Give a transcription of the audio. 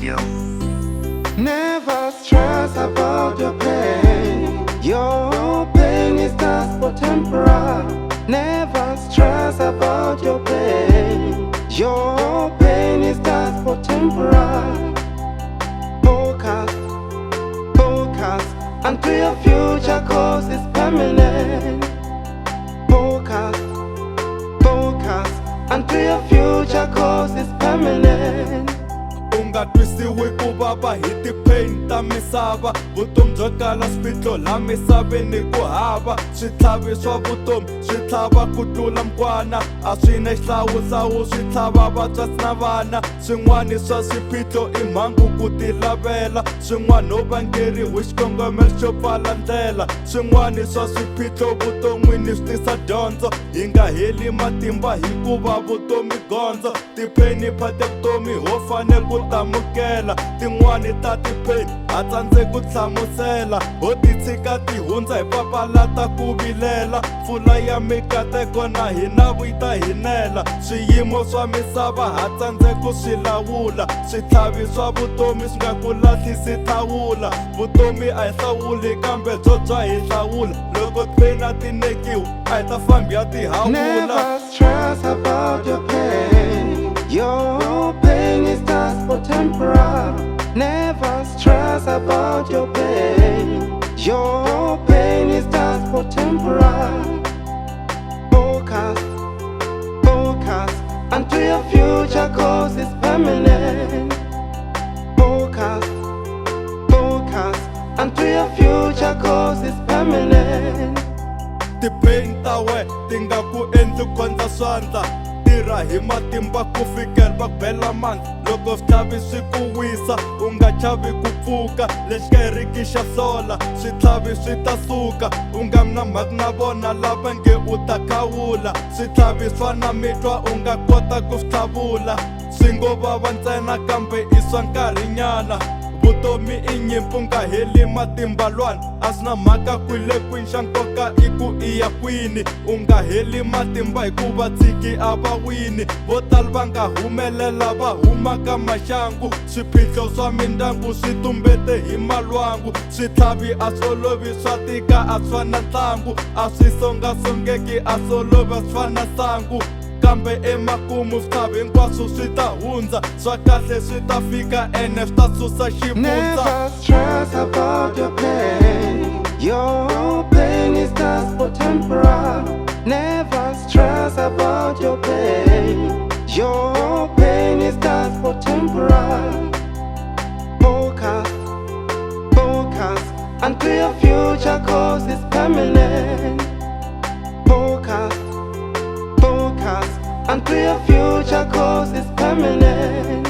radio. Never stress about your pain. Your pain is just for temporary. Never stress about your pain. Your pain is just for temporary. Focus, focus until your future cause is permanent. Focus, focus until your future cause is permanent. Unga twisiwi ku vava hi ti-pain ta misava. Vutomi byo kala swiphiqo la misaveni ku hava. Switlhavi swa vutomi swi tlhava ku tlula mukwana. A swi na xihlawuhlawu swi tlhava vatswasi na vana. Swin'wani swa swiphiqo i mhangu ku ti lavela. Swin'wani ho vangeriwi xikongomelo xo pfala ndlela. Swin'wani swa swiphiqo vuton'wini swi tisa dyondzo. Hi nga heli matimba hikuva vutomi gondzo. Ti-pain phate vutomi ho fanele ku tamukela. Tin'wani ta ti-pain ha tsandzeki ku hlamusela. Ho ti tshika ti hundza hi papalata ku vilela. Mpfula ya mikateko na hina vuyita hinela. Swiyimo swa misava ha tsandzeki ku swi lawula. Switlhavi swa vutomi swi nga ku lahlisi thawula. Vutomi a hi hlawuli kambe byo bya hi hlawula. Loko ti-pain a ti nekiwi a hi ta fambi ya ti hawula. Never stress about your pain. Your pain is just for temporary. Never stress about your pain. Your pain is just for temporary. Focus, focus until your future cause is permanent. Focus, focus until your future cause is permanent. Ti-pain ta we ti nga ku endli kondza swandla. Tirha hi matimba ku fikela va ku bela mandla. Loko switlhavi swi ku wisa u nga chavi ku pfuka. Lexi ka heriki xa sola switlhavi swi ta suka. U nga mi na mhaka na vona lava nge u ta khawula. Switlhavi swa na mitwa u nga kota ku swi tlhavula. Swi ngo vava ntsena kambe i swa nkarhinyana. Vutomi i nyimpfu nga heli matimba lwana. A swi na mhaka kwile kwini xa nkoka i ku i ya kwini. U nga heli matimba hikuva tshiki a va wini. Vo tala va nga humelela va huma ka maxangu. Swiphiqo swa mindyangu swi tumbete hi malwangu. Switlhavi a swi olovi swa tika a swi fana ntlangu. A swi songasongeki a swi olovi a swi fana sangu. Kambe emakumu switlhavi hinkwaswo swi ta hundza. Swa kahle swi ta fika ene swi ta susa xivundza. Never stress about your pain. Your pain is just for temporary. Never stress about your pain. Your pain is just for temporary. Focus, focus until your future cause is permanent. Focus, focus until your future cause is permanent.